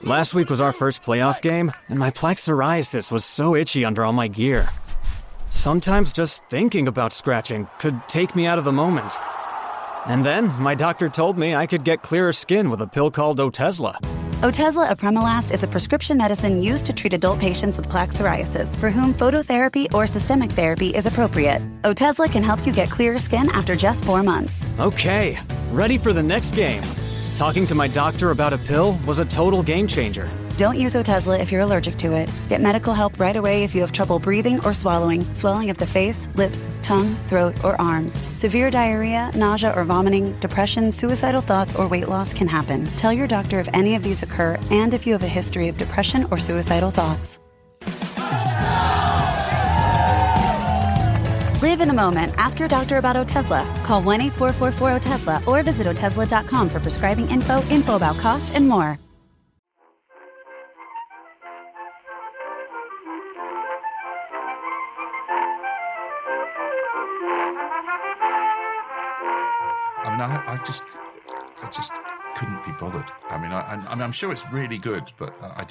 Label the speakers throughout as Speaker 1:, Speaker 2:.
Speaker 1: Last week was our first playoff game, and my plaque psoriasis was so itchy under all my gear. Sometimes just thinking about scratching could take me out of the moment. And then my doctor told me I could get clearer skin with a pill called Otezla.
Speaker 2: Otezla apremilast is a prescription medicine used to treat adult patients with plaque psoriasis for whom phototherapy or systemic therapy is appropriate. Otezla can help you get clearer skin after just 4 months.
Speaker 1: Okay, ready for the next game. Talking to my doctor about a pill was a total game changer.
Speaker 2: Don't use Otezla if you're allergic to it. Get medical help right away if you have trouble breathing or swallowing, swelling of the face, lips, tongue, throat, or arms. Severe diarrhea, nausea or vomiting, depression, suicidal thoughts, or weight loss can happen. Tell your doctor if any of these occur and if you have a history of depression or suicidal thoughts. Live in the moment. Ask your doctor about Otezla. Call 1-844-4-OTEZLA or visit Otezla.com for prescribing info about cost, and more.
Speaker 3: I just couldn't be bothered. I mean, I'm sure it's really good, but I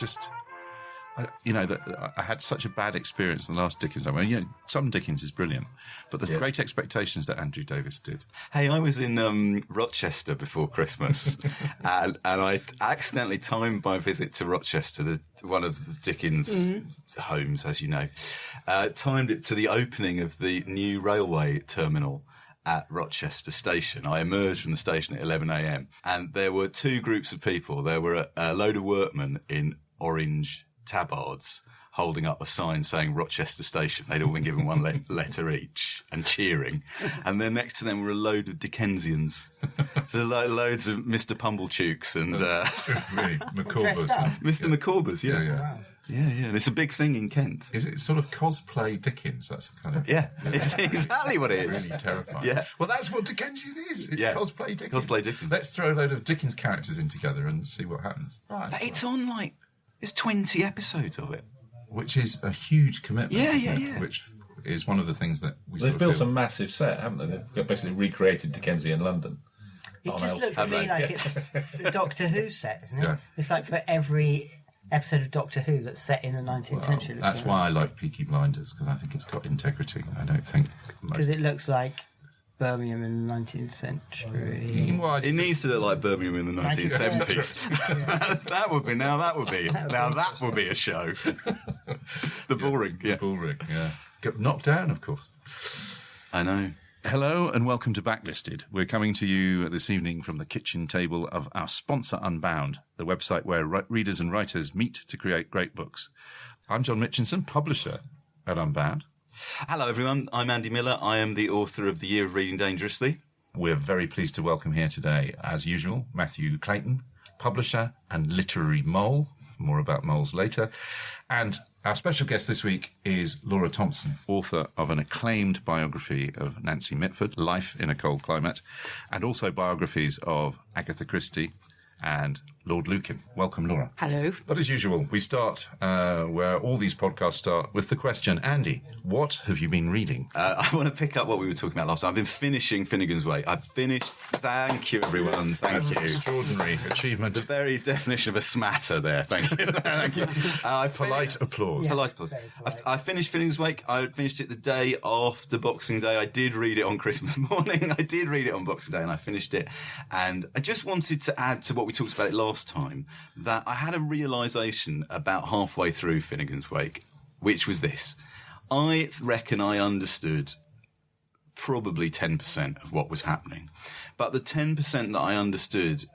Speaker 3: had such a bad experience in the last Dickens. I mean, some Dickens is brilliant, but there's Great Expectations that Andrew Davis did.
Speaker 4: Hey, I was in Rochester before Christmas, and I accidentally timed my visit to Rochester, one of Dickens' homes, as you know, timed it to the opening of the new railway terminal at Rochester Station. I emerged from the station at 11 a.m. and there were two groups of people. There were a load of workmen in orange tabards holding up a sign saying Rochester Station. They'd all been given one letter each and cheering. And then next to them were a load of Dickensians. So loads of Mr. Pumbletukes and...
Speaker 3: really? Micawbers.
Speaker 4: Mr. Micawbers, yeah.
Speaker 3: Yeah.
Speaker 4: Yeah. There's a big thing in Kent.
Speaker 3: Is it sort of cosplay Dickens? That's kind of...
Speaker 4: Yeah, it's exactly what it is.
Speaker 3: Really terrifying.
Speaker 4: Yeah.
Speaker 3: Well, that's what Dickensian is. It's cosplay Dickens.
Speaker 4: Cosplay Dickens.
Speaker 3: Let's throw a load of Dickens characters in together and see what happens. Right,
Speaker 4: but it's on, there's 20 episodes of it.
Speaker 3: Which is a huge commitment.
Speaker 4: Yeah.
Speaker 3: Which is one of the things that we
Speaker 5: They've built a massive set, haven't they? They've basically recreated Dickensian London.
Speaker 6: It just looks to me like it's the Doctor Who set, isn't it?
Speaker 3: Yeah.
Speaker 6: It's like for every episode of Doctor Who that's set in the 19th century.
Speaker 3: That's why I like Peaky Blinders, because I think it's got integrity. I don't think...
Speaker 6: Because it looks like Birmingham in the 19th century.
Speaker 4: It needs to look like Birmingham in the 1970s. That would be a show. The Bullring,
Speaker 3: The Bullring, yeah. Get knocked down, of course.
Speaker 4: I know.
Speaker 3: Hello and welcome to Backlisted. We're coming to you this evening from the kitchen table of our sponsor Unbound, the website where readers and writers meet to create great books. I'm John Mitchinson, publisher at Unbound.
Speaker 4: Hello everyone, I'm Andy Miller. I am the author of The Year of Reading Dangerously.
Speaker 3: We're very pleased to welcome here today, as usual, Mathew Clayton, publisher and literary mole. More about moles later. And our special guest this week is Laura Thompson, author of an acclaimed biography of Nancy Mitford, Life in a Cold Climate, and also biographies of Agatha Christie and Lord Lucan. Welcome, Laura.
Speaker 7: Hello.
Speaker 3: But as usual, we start where all these podcasts start with the question, Andy, what have you been reading?
Speaker 4: I want to pick up what we were talking about last time. I've been finishing Finnegans Wake. I've finished. Thank you, everyone. Thank you.
Speaker 3: Extraordinary achievement.
Speaker 4: The very definition of a smatter there. Thank you. Thank you.
Speaker 3: Polite applause.
Speaker 4: Polite applause. I finished Finnegans Wake. I finished it the day after Boxing Day. I did read it on Christmas morning. I did read it on Boxing Day, and I finished it. And I just wanted to add to what we talked about it last time, that I had a realisation about halfway through Finnegans Wake, which was this. I reckon I understood probably 10% of what was happening. But the 10% that I understood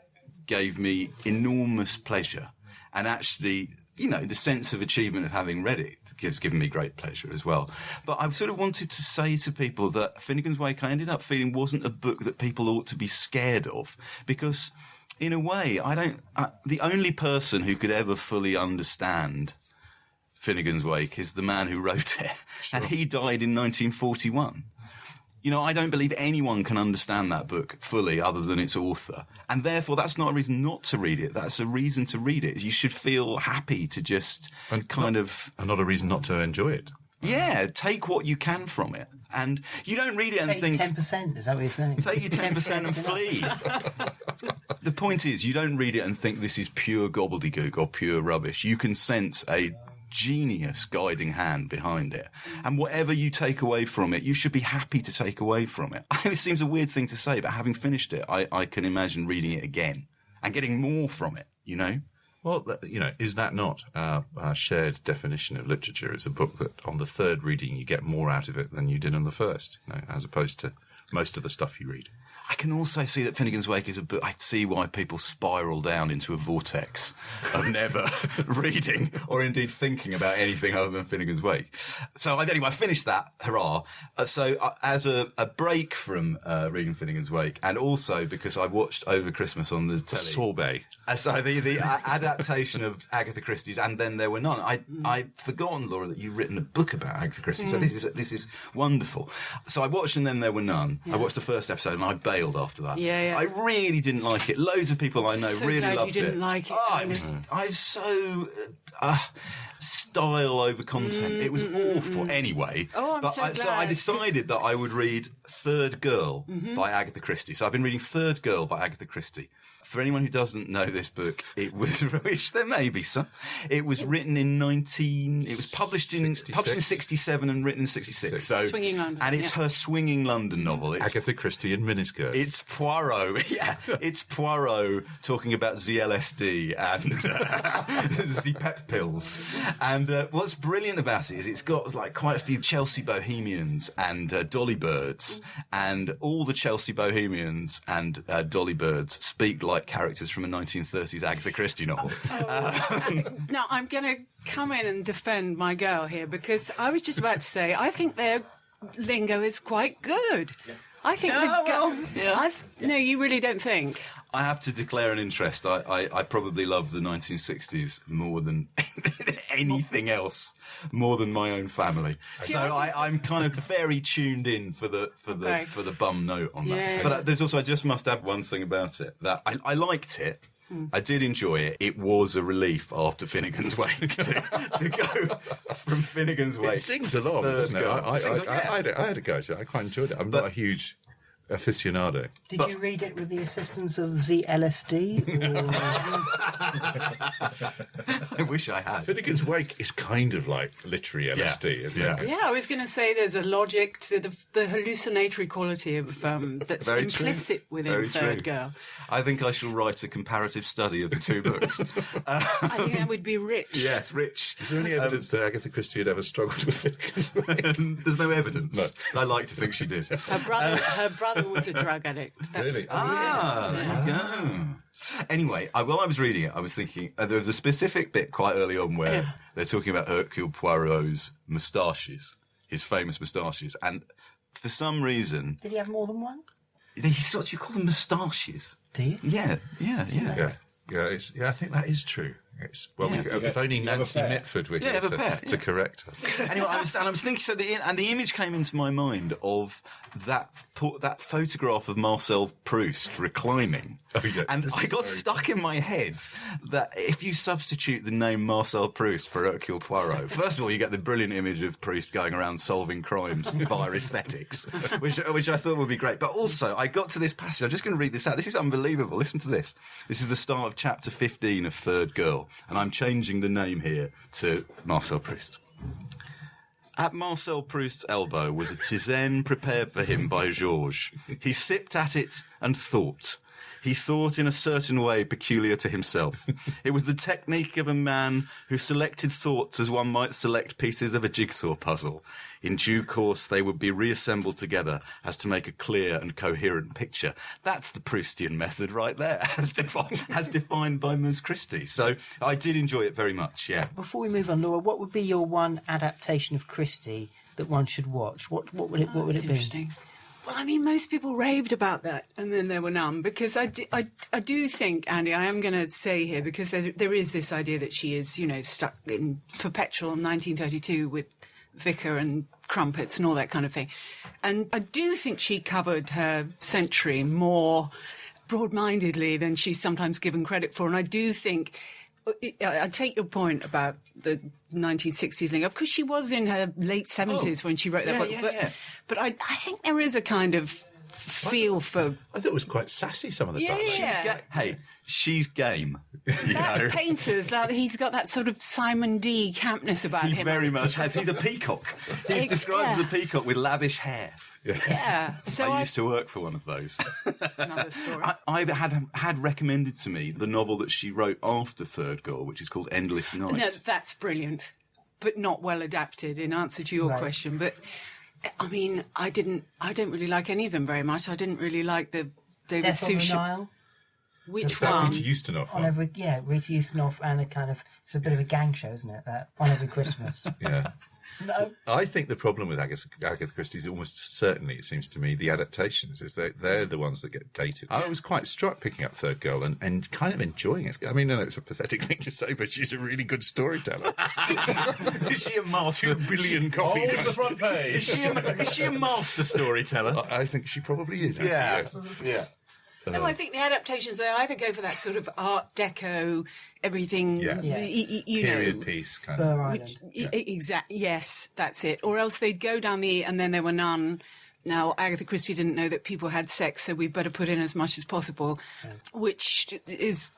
Speaker 4: gave me enormous pleasure. And actually, the sense of achievement of having read it has given me great pleasure as well. But I've sort of wanted to say to people that Finnegans Wake, I ended up feeling wasn't a book that people ought to be scared of, because... in a way, the only person who could ever fully understand Finnegans Wake is the man who wrote it. Sure. And he died in 1941. I don't believe anyone can understand that book fully other than its author. And therefore, that's not a reason not to read it. That's a reason to read it. You should feel happy to just
Speaker 3: And not a reason not to enjoy it.
Speaker 4: Yeah, take what you can from it. And you don't read it and think...
Speaker 6: Take 10%, is that what you're saying?
Speaker 4: Take your 10% and flee. The point is, you don't read it and think this is pure gobbledygook or pure rubbish. You can sense a genius guiding hand behind it. And whatever you take away from it, you should be happy to take away from it. It seems a weird thing to say, but having finished it, I can imagine reading it again and getting more from it, you know?
Speaker 3: Well, is that not our shared definition of literature? It's a book that on the third reading you get more out of it than you did on the first, as opposed to most of the stuff you read.
Speaker 4: I can also see that Finnegans Wake is a book. I see why people spiral down into a vortex of never reading or indeed thinking about anything other than Finnegans Wake. So anyway, I finished that. Hurrah. As a break from reading Finnegans Wake, and also because I watched over Christmas on the telly.
Speaker 3: Sorbet.
Speaker 4: So the adaptation of Agatha Christie's And Then There Were None. I'd forgotten, Laura, that you'd written a book about Agatha Christie. So this is wonderful. So I watched And Then There Were None. Yeah. I watched the first episode and I bailed after that.
Speaker 7: Yeah.
Speaker 4: I really didn't like it. Loads of people I know
Speaker 7: so
Speaker 4: really
Speaker 7: glad
Speaker 4: loved
Speaker 7: you didn't
Speaker 4: it.
Speaker 7: like it.
Speaker 4: I was so style over content. It was awful. Anyway,
Speaker 7: I'm so glad.
Speaker 4: So I decided that I would read Third Girl by Agatha Christie. So I've been reading Third Girl by Agatha Christie. For anyone who doesn't know this book, it was, which there may be some, it was written in it was published in 67 and written in 66. So,
Speaker 7: Swinging London.
Speaker 4: And it's her Swinging London novel. It's
Speaker 3: Agatha Christie in miniskirts.
Speaker 4: It's Poirot. Yeah. It's Poirot talking about ZLSD and Z pep pills. And what's brilliant about it is it's got like quite a few Chelsea Bohemians and Dolly Birds, and all the Chelsea Bohemians and Dolly Birds speak like characters from a 1930s Agatha Christie novel.
Speaker 7: Now, I'm going to come in and defend my girl here, because I was just about to say, I think their lingo is quite good. Yeah. I think no, you really don't think?
Speaker 4: I have to declare an interest. I probably love the 1960s more than anything else, more than my own family. So I'm kind of very tuned in for the bum note on that.
Speaker 7: Yeah.
Speaker 4: But there's also, I just must add one thing about it, that I liked it. I did enjoy it. It was a relief after Finnegans Wake to go from Finnegans Wake.
Speaker 3: It sings along, doesn't it? I had a go to it. I quite enjoyed it. I'm not a huge aficionado.
Speaker 6: Did you read it with the assistance of ZLSD?
Speaker 4: I wish I had.
Speaker 3: Finnegans Wake is kind of like literary LSD, isn't it?
Speaker 7: Yeah, I was going to say there's a logic to the hallucinatory quality of that's
Speaker 4: Very
Speaker 7: implicit within
Speaker 4: Very
Speaker 7: Third
Speaker 4: true.
Speaker 7: Girl.
Speaker 4: I think I shall write a comparative study of the two books.
Speaker 7: I think that would be rich.
Speaker 4: Yes, rich.
Speaker 3: Is there any evidence that Agatha Christie had ever struggled with Finnegans Wake?
Speaker 4: There's no evidence.
Speaker 3: No.
Speaker 4: I like to think she did.
Speaker 7: Her brother was a drug addict.
Speaker 3: Really?
Speaker 4: There you go. Anyway, while I was reading it, I was thinking there was a specific bit quite early on where they're talking about Hercule Poirot's moustaches, his famous moustaches, and for some reason,
Speaker 6: Did he have more than one?
Speaker 4: you call them moustaches?
Speaker 6: Do you?
Speaker 4: Yeah.
Speaker 3: I think that is true. If only Nancy Mitford were here to correct us.
Speaker 4: Anyway, I was thinking. So the image came into my mind of that photograph of Marcel Proust reclining, and I got stuck in my head that if you substitute the name Marcel Proust for Hercule Poirot, first of all, you get the brilliant image of Proust going around solving crimes via aesthetics, which I thought would be great. But also, I got to this passage. I'm just going to read this out. This is unbelievable. Listen to this. This is the start of chapter 15 of Third Girl. And I'm changing the name here to Marcel Proust. At Marcel Proust's elbow was a tisane prepared for him by Georges. He sipped at it and thought. He thought in a certain way peculiar to himself. It was the technique of a man who selected thoughts as one might select pieces of a jigsaw puzzle. In due course, they would be reassembled together as to make a clear and coherent picture. That's the Proustian method right there, as defined by Ms. Christie. So I did enjoy it very much, yeah.
Speaker 6: Before we move on, Laura, what would be your one adaptation of Christie that one should watch? What would it be?
Speaker 7: Interesting. Well, I mean, most people raved about that, and then there were none, because I do think, Andy, I am going to say here, because there is this idea that she is, stuck in perpetual 1932 with Vicar and crumpets and all that kind of thing. And I do think she covered her century more broad-mindedly than she's sometimes given credit for, and I do think... I take your point about the 1960s lingo. Of course, she was in her late 70s when she wrote that book. But I think there is a kind of feel for.
Speaker 5: I thought it was quite sassy, some of the dialogue.
Speaker 7: Yeah.
Speaker 4: She's game.
Speaker 7: That painter's, he's got that sort of Simon D. campness about him.
Speaker 4: He very much has. He's a peacock. He's described as a peacock with lavish hair.
Speaker 7: Yeah. So
Speaker 4: I used to work for one of those.
Speaker 7: Another story.
Speaker 4: I had recommended to me the novel that she wrote after Third Girl, which is called Endless Night.
Speaker 7: No, that's brilliant, but not well adapted in answer to your question. But I mean, I don't really like any of them very much. I didn't really like the David
Speaker 6: Death on the
Speaker 7: Suchet.
Speaker 6: Nile.
Speaker 7: Which
Speaker 5: Is that
Speaker 7: one?
Speaker 5: Rita Ustinov
Speaker 6: On
Speaker 5: one?
Speaker 6: Rita Ustinov, and it's a bit of a gang show, isn't it? On every Christmas.
Speaker 5: Yeah.
Speaker 6: No.
Speaker 5: I think the problem with Agatha Christie is almost certainly, it seems to me, the adaptations, is they're the ones that get dated. I was quite struck picking up Third Girl and kind of enjoying it. I mean, I know it's a pathetic thing to say, but she's a really good storyteller.
Speaker 4: Is she a master?
Speaker 5: 2 billion copies. Hold the front page.
Speaker 4: Is she a master storyteller?
Speaker 5: I think she probably is. Actually, yes.
Speaker 4: Yeah.
Speaker 7: No, I think the adaptations, they either go for that sort of Art Deco, everything,
Speaker 5: Yeah.
Speaker 7: you
Speaker 5: Period
Speaker 7: know.
Speaker 5: piece kind
Speaker 6: Burr
Speaker 5: of.
Speaker 6: Island.
Speaker 7: Exactly. Yes, that's it. Or else they'd go down the and then there were none. Now, Agatha Christie didn't know that people had sex, so we better put in as much as possible, which is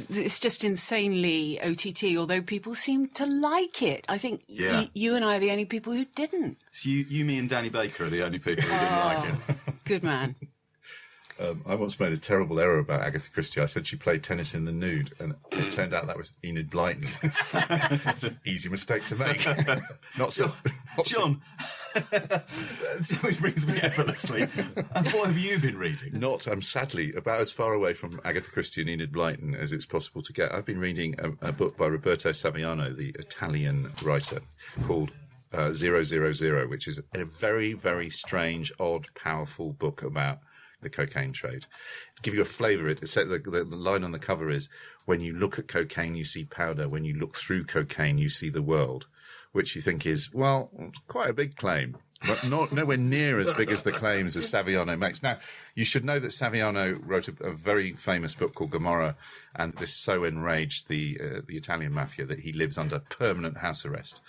Speaker 7: it's just insanely OTT, although people seem to like it. I think you and I are the only people who didn't.
Speaker 4: So you, me and Danny Baker are the only people who didn't like it.
Speaker 7: Good man.
Speaker 5: I once made a terrible error about Agatha Christie. I said she played tennis in the nude, and it turned out that was Enid Blyton. It's an easy mistake to make. Not so.
Speaker 4: John, which brings me effortlessly. And what have you been reading?
Speaker 5: I'm sadly about as far away from Agatha Christie and Enid Blyton as it's possible to get. I've been reading a book by Roberto Saviano, the Italian writer, called 000, which is a very, very strange, odd, powerful book about the cocaine trade. To give you a flavour, the line on the cover is, when you look at cocaine, you see powder. When you look through cocaine, you see the world, which you think is, well, quite a big claim, but nowhere near as big as the claims as Saviano makes. Now, you should know that Saviano wrote a very famous book called Gomorrah, and this so enraged the Italian mafia that he lives under permanent house arrest.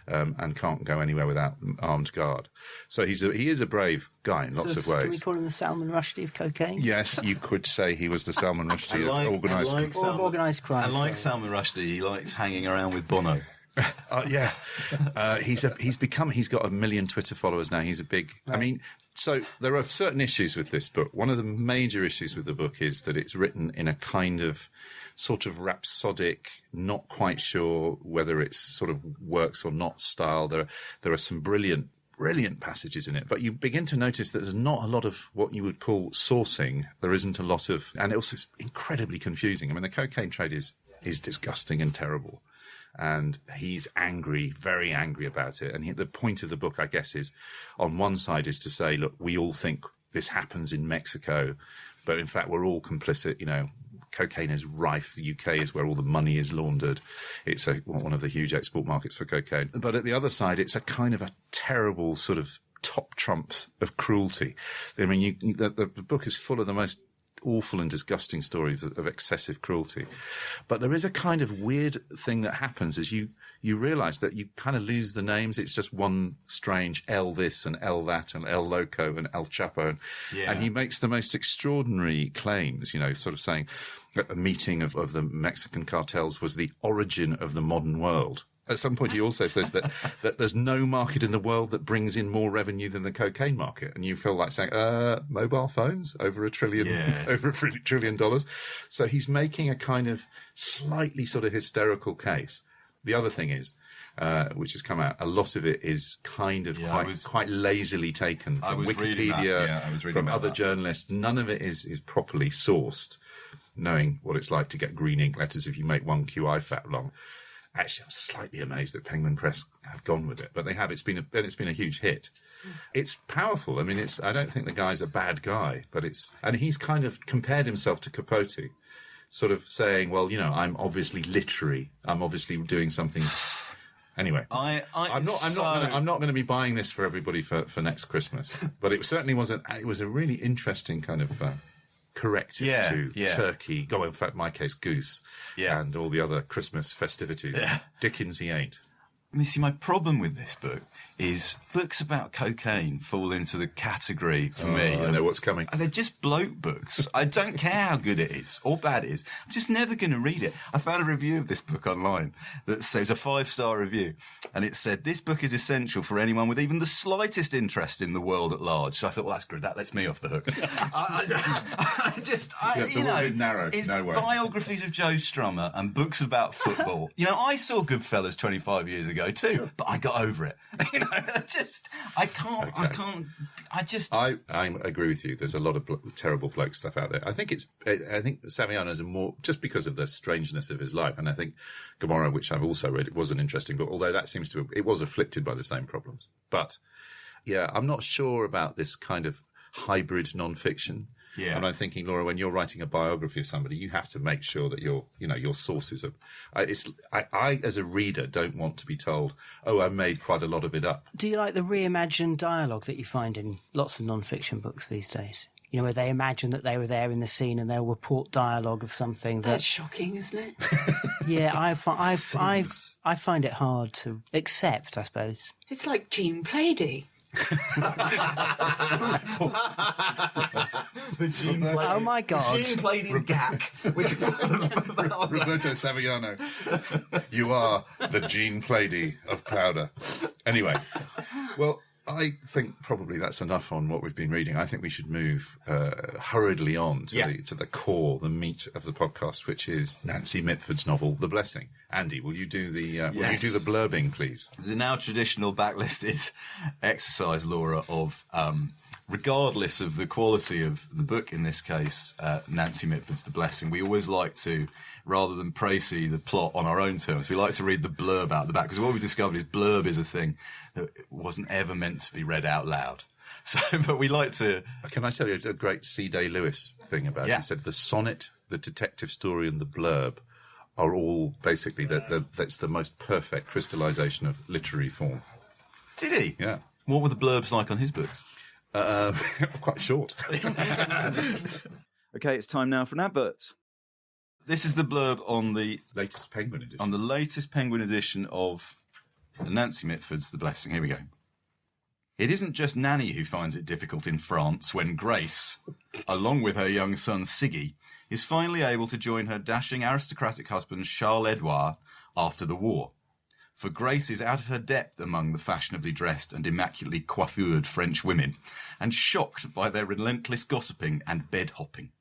Speaker 5: And can't go anywhere without armed guard. So he is a brave guy in lots of ways.
Speaker 6: Can we call him the Salman Rushdie of cocaine?
Speaker 5: Yes, you could say he was the Salman Rushdie of organised crime.
Speaker 6: Or of organised crime.
Speaker 4: I like Salman Rushdie. He likes hanging around with Bono.
Speaker 5: Yeah, he's got 1 million Twitter followers now. He's a big. Right. I mean, so there are certain issues with this book. One of the major issues with the book is that it's written in a kind of sort of rhapsodic, not quite sure whether it's sort of works or not style. There are some brilliant passages in it, but you begin to notice that there's not a lot of what you would call sourcing. There isn't a lot of, and also it's incredibly confusing. I mean, the cocaine trade is disgusting and terrible. And he's angry, very angry about it. And the point of the book, I guess, is on one side is to say, look, we all think this happens in Mexico, but in fact, we're all complicit. You know, cocaine is rife. The UK is where all the money is laundered. It's one of the huge export markets for cocaine. But at the other side, it's a kind of a terrible sort of top trumps of cruelty. I mean, the book is full of the most awful and disgusting stories of excessive cruelty. But there is a kind of weird thing that happens as you realise that you kind of lose the names. It's just one strange El this and El that and El Loco and El Chapo. And he makes the most extraordinary claims, you know, sort of saying that a meeting of the Mexican cartels was the origin of the modern world. At some point, he also says that there's no market in the world that brings in more revenue than the cocaine market, and you feel like saying, mobile phones over $1 trillion. So he's making a kind of slightly sort of hysterical case. The other thing is, which has come out, a lot of it is kind of quite lazily taken from Wikipedia, from other journalists. None of it is properly sourced, knowing what it's like to get green ink letters if you make one QI fat long. Actually, I'm slightly amazed that Penguin Press have gone with it, but they have. It's been a huge hit. It's powerful. I mean, I don't think the guy's a bad guy, but and he's kind of compared himself to Capote, sort of saying, well, you know, I'm obviously literary. I'm obviously doing something. Anyway, I'm not going to be buying this for everybody for next Christmas, but it certainly was a really interesting kind of corrective to turkey. In fact, my case, goose, and all the other Christmas festivities. Dickens he ain't.
Speaker 4: See, my problem with this book is books about cocaine fall into the category, for me.
Speaker 5: I know what's coming.
Speaker 4: They're just bloke books. I don't care how good it is or bad it is. I'm just never going to read it. I found a review of this book online that says a 5-star review, and it said, "This book is essential for anyone with even the slightest interest in the world at large." So I thought, well, that's good. That lets me off the hook.
Speaker 5: Narrow.
Speaker 4: It's
Speaker 5: no way.
Speaker 4: biographies of Joe Strummer and books about football. I saw Goodfellas 25 years ago too, but I got over it. I
Speaker 5: agree with you. There's a lot of terrible bloke stuff out there. I think Saviano is more just because of the strangeness of his life, and I think Gomorrah, which I've also read, it was an interesting book. Although it was afflicted by the same problems. But yeah, I'm not sure about this kind of hybrid non-fiction.
Speaker 4: Yeah.
Speaker 5: And I'm thinking, Laura, when you're writing a biography of somebody, you have to make sure that your sources are. I, as a reader, don't want to be told, "Oh, I made quite a lot of it up."
Speaker 6: Do you like the reimagined dialogue that you find in lots of non-fiction books these days? Where they imagine that they were there in the scene and they'll report dialogue of something
Speaker 7: That's shocking, isn't it?
Speaker 6: Yeah, I find it hard to accept, I suppose.
Speaker 7: It's like Jean Plaidy.
Speaker 6: Oh my God!
Speaker 4: Jean played in Gak.
Speaker 5: Roberto Saviano, you are the Jean Plaidy of powder. Anyway, well, I think probably that's enough on what we've been reading. I think we should move hurriedly on to the core, the meat of the podcast, which is Nancy Mitford's novel, The Blessing. Andy, will you do the blurbing, please?
Speaker 4: The now traditional backlisted exercise, Laura, of regardless of the quality of the book, in this case, Nancy Mitford's The Blessing, we always like to, rather than précis the plot on our own terms, we like to read the blurb out the back, because what we discovered is blurb is a thing that wasn't ever meant to be read out loud. So, but we like to...
Speaker 5: Can I tell you a great C. Day Lewis thing about it? He said the sonnet, the detective story, and the blurb are all basically, that's the most perfect crystallisation of literary form.
Speaker 4: Did he?
Speaker 5: Yeah.
Speaker 4: What were the blurbs like on his books?
Speaker 5: Quite short.
Speaker 4: Okay, it's time now for an advert. This is the blurb on the
Speaker 5: latest Penguin edition.
Speaker 4: On the latest Penguin edition of Nancy Mitford's The Blessing. Here we go. It isn't just Nanny who finds it difficult in France when Grace, along with her young son Siggy, is finally able to join her dashing aristocratic husband Charles-Edouard after the war. For Grace is out of her depth among the fashionably dressed and immaculately coiffured French women, and shocked by their relentless gossiping and bed-hopping.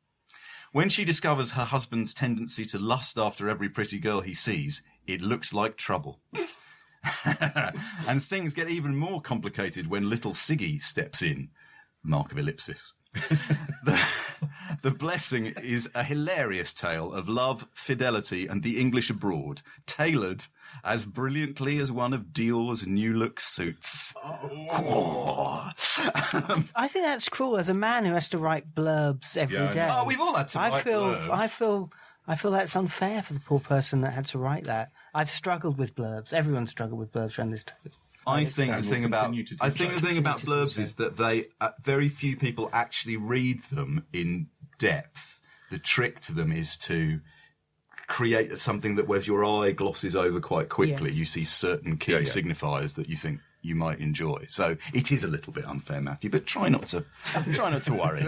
Speaker 4: When she discovers her husband's tendency to lust after every pretty girl he sees, it looks like trouble. And things get even more complicated when little Siggy steps in. Mark of ellipsis. The Blessing is a hilarious tale of love, fidelity, and the English abroad, tailored as brilliantly as one of Dior's new look suits.
Speaker 6: I think that's cruel as a man who has to write blurbs every day.
Speaker 4: Oh, we've all had to write blurbs.
Speaker 6: I feel that's unfair for the poor person that had to write that. I've struggled with blurbs. Everyone's struggled with blurbs around this time.
Speaker 4: I think the thing about blurbs is that very few people actually read them in depth. The trick to them is to create something that whereas your eye glosses over quite quickly, you see certain key signifiers that you think you might enjoy. So it is a little bit unfair, Matthew, but try not to worry.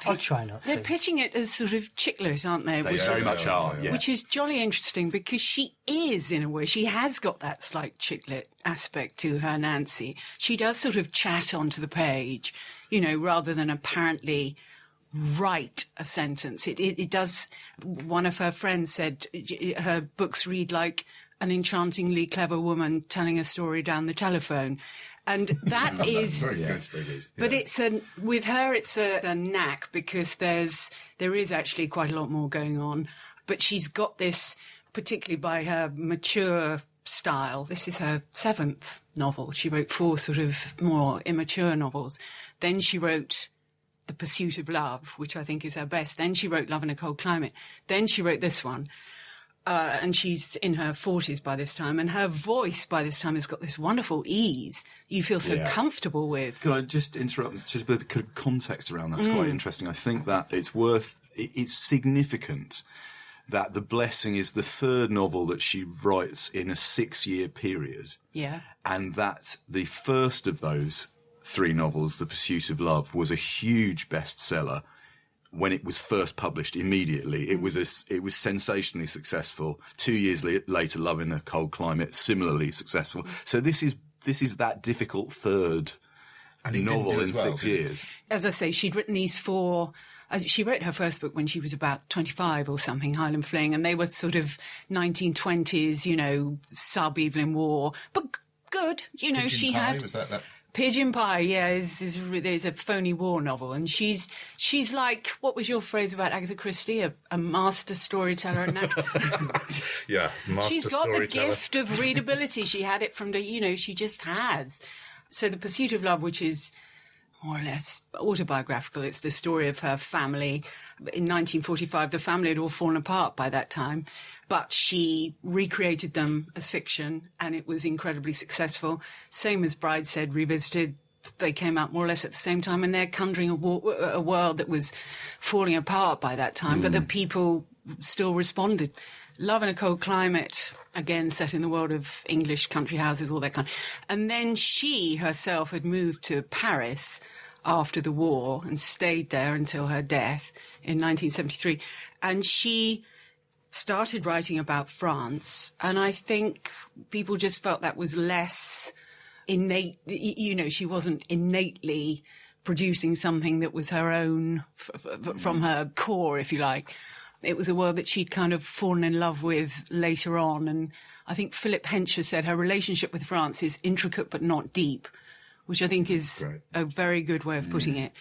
Speaker 6: I'll try not to.
Speaker 7: They're pitching it as sort of chicklet, aren't they?
Speaker 4: They very much are, yeah.
Speaker 7: Which is jolly interesting because she is, in a way, she has got that slight chicklet aspect to her, Nancy. She does sort of chat onto the page, rather than apparently write a sentence. It does. One of her friends said her books read like an enchantingly clever woman telling a story down the telephone. And that is
Speaker 5: very good.
Speaker 7: But with her it's a knack, because there is actually quite a lot more going on. But she's got this, particularly by her mature style. This is her 7th novel. She wrote 4 sort of more immature novels. Then she wrote The Pursuit of Love, which I think is her best. Then she wrote Love in a Cold Climate. Then she wrote this one. And she's in her 40s by this time, and her voice by this time has got this wonderful ease you feel so comfortable with.
Speaker 4: Can I just interrupt? Just a bit of context around that. It's quite interesting. I think that it's significant that The Blessing is the third novel that she writes in a 6-year period.
Speaker 7: Yeah.
Speaker 4: And that the first of those 3 novels, The Pursuit of Love, was a huge bestseller when it was first published immediately. It was sensationally successful. 2 years later, Love in a Cold Climate, similarly successful. So this is that difficult third novel in 6 years.
Speaker 7: As I say, she'd written these 4... she wrote her first book when she was about 25 or something, Highland Fling, and they were sort of 1920s, you know, sub-Evelyn Waugh, but good. You know,
Speaker 3: Pigeon
Speaker 7: she
Speaker 3: Pie,
Speaker 7: had...
Speaker 3: was that?
Speaker 7: Pigeon Pie, yeah, is a phony war novel, and she's like, what was your phrase about Agatha Christie? A master storyteller.
Speaker 5: Yeah, master
Speaker 7: She's got
Speaker 5: storyteller.
Speaker 7: the gift of readability. She had it from she just has. So The Pursuit of Love, which is more or less autobiographical. It's the story of her family. In 1945, the family had all fallen apart by that time, but she recreated them as fiction, and it was incredibly successful. Same as Brideshead Revisited. They came out more or less at the same time, and they're conjuring a world that was falling apart by that time, but the people still responded. Love in a Cold Climate, again, set in the world of English country houses, all that kind. And then she herself had moved to Paris after the war and stayed there until her death in 1973. And she started writing about France. And I think people just felt that was less innate. You know, she wasn't innately producing something that was her own from her core, if you like. It was a world that she'd kind of fallen in love with later on. And I think Philip Hensher said her relationship with France is intricate but not deep, which I think is a very good way of putting it.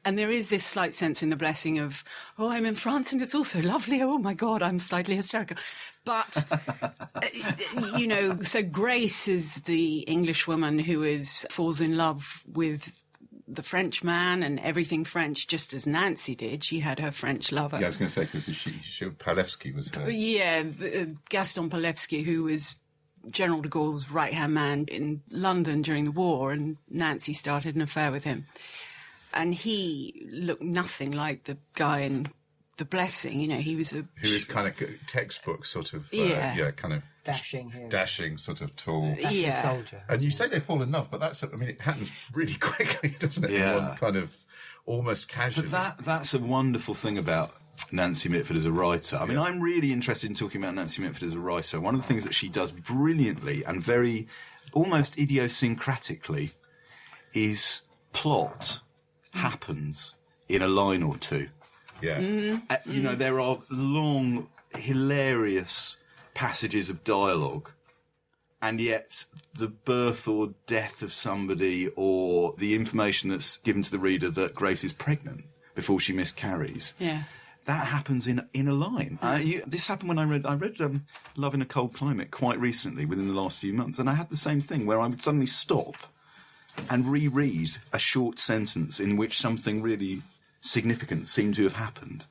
Speaker 7: And there is this slight sense in The Blessing of, oh, I'm in France and it's also lovely. Oh, my God, I'm slightly hysterical. But, you know, so Grace is the English woman who falls in love with the French man and everything French, just as Nancy did. She had her French lover.
Speaker 3: Yeah, I was going to say, because Palevsky was her.
Speaker 7: Yeah, Gaston Palevsky, who was General de Gaulle's right-hand man in London during the war, and Nancy started an affair with him. And he looked nothing like the guy in The Blessing. You know, he was
Speaker 5: kind of textbook sort of, kind of dashing, sort of tall.
Speaker 6: Dashing soldier.
Speaker 5: And you say they fall in love, but it happens really quickly, doesn't it?
Speaker 4: Yeah.
Speaker 5: In one kind of almost casually.
Speaker 4: But that's a wonderful thing about Nancy Mitford as a writer. I mean, I'm really interested in talking about Nancy Mitford as a writer. One of the things that she does brilliantly and very almost idiosyncratically is plot happens in a line or two.
Speaker 5: Yeah.
Speaker 4: You know, there are long, hilarious passages of dialogue, and yet the birth or death of somebody or the information that's given to the reader that Grace is pregnant before she miscarries.
Speaker 7: Yeah.
Speaker 4: That happens in a line. This happened when I read Love in a Cold Climate quite recently, within the last few months, and I had the same thing where I would suddenly stop and reread a short sentence in which something really significant seemed to have happened.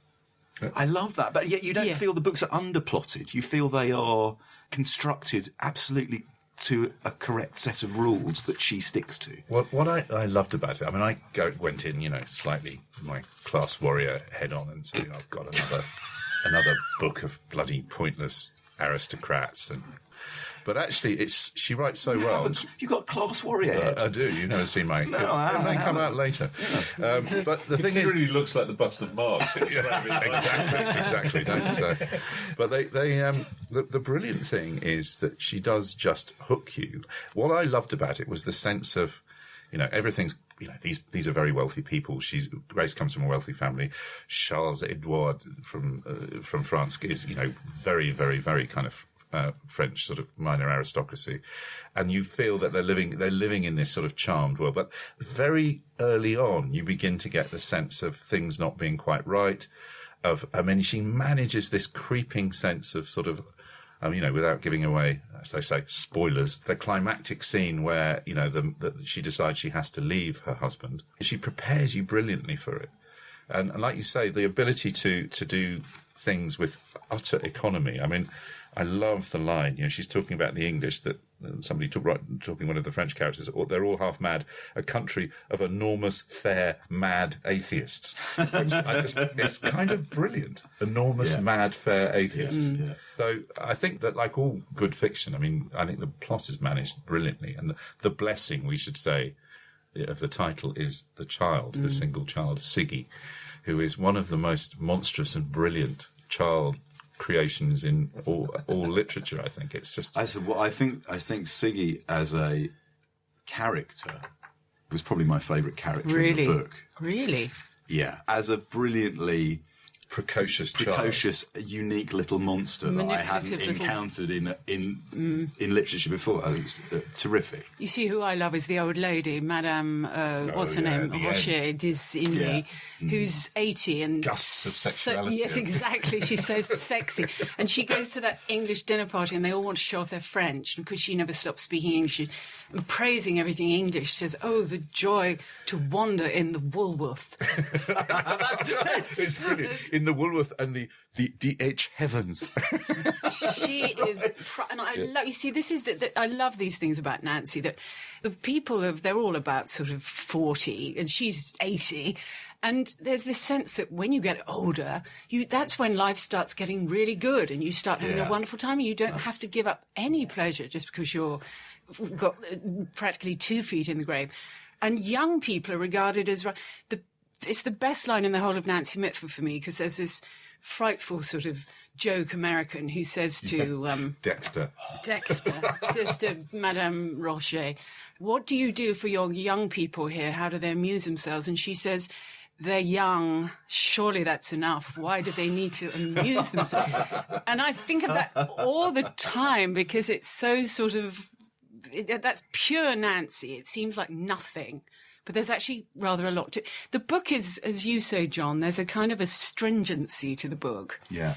Speaker 4: I love that, but yet you don't feel the books are underplotted. You feel they are constructed absolutely to a correct set of rules that she sticks to.
Speaker 5: What I loved about it, I mean, I went in, you know, slightly my class warrior head on and said, I've got another book of bloody pointless aristocrats but actually, she writes so well.
Speaker 4: You got class warrior head.
Speaker 5: I do. You've never seen my. It may come out later. But the thing is,
Speaker 3: really looks like the bust of Marx.
Speaker 5: exactly. Don't. But the brilliant thing is that she does just hook you. What I loved about it was the sense of, you know, everything's. You know, these are very wealthy people. Grace comes from a wealthy family. Charles Edouard from France is, you know, very, very, very kind of French sort of minor aristocracy, and you feel that they're living in this sort of charmed world. But very early on, you begin to get the sense of things not being quite right. She manages this creeping sense of sort of, you know, without giving away, as they say, spoilers, the climactic scene where, you know, she decides she has to leave her husband. She prepares you brilliantly for it, and like you say, the ability to do things with utter economy. I mean,
Speaker 3: I love the line. You know, she's talking about the English that somebody talking one of the French characters. They're all half mad. A country of enormous, fair, mad atheists. Which it's kind of brilliant. Enormous, mad, fair atheists.
Speaker 4: Yeah.
Speaker 3: So I think that, like all good fiction, I mean, I think the plot is managed brilliantly, and the blessing, we should say, of the title is the child, the single child, Siggy, who is one of the most monstrous and brilliant child creations in all literature. I think it's just.
Speaker 4: I think Siggy as a character was probably my favourite character in the book.
Speaker 7: Really?
Speaker 4: Yeah, as a brilliantly
Speaker 3: precocious,
Speaker 4: unique little monster that I hadn't encountered in literature before. It was terrific.
Speaker 7: You see, who I love is the old lady, Madame, what's her name? Rocher d'Isigny, who's 80 and
Speaker 3: gusts of sexuality.
Speaker 7: Yes, exactly. She's so sexy, and she goes to that English dinner party, and they all want to show off their French, and because she never stops speaking English and praising everything English, she says, "Oh, the joy to wander in the Woolworth."
Speaker 3: It's brilliant. In the Woolworth and the DH heavens.
Speaker 7: She is, and I love. You see, this is I love these things about Nancy. That the people they're all about sort of 40, and she's 80. And there's this sense that when you get older, that's when life starts getting really good, and you start having a wonderful time, and you don't have to give up any pleasure just because you're got practically 2 feet in the grave. And young people are regarded as it's the best line in the whole of Nancy Mitford for me, because there's this frightful sort of joke American who says to
Speaker 3: Dexter
Speaker 7: says to Madame Rocher, "What do you do for your young people here? How do they amuse themselves?" And she says, "They're young. Surely that's enough. Why do they need to amuse themselves?" And I think of that all the time, because it's so sort of that's pure Nancy. It seems like nothing. But there's actually rather a lot to it. The book is, as you say, John, there's a kind of a stringency to the book.
Speaker 4: Yeah.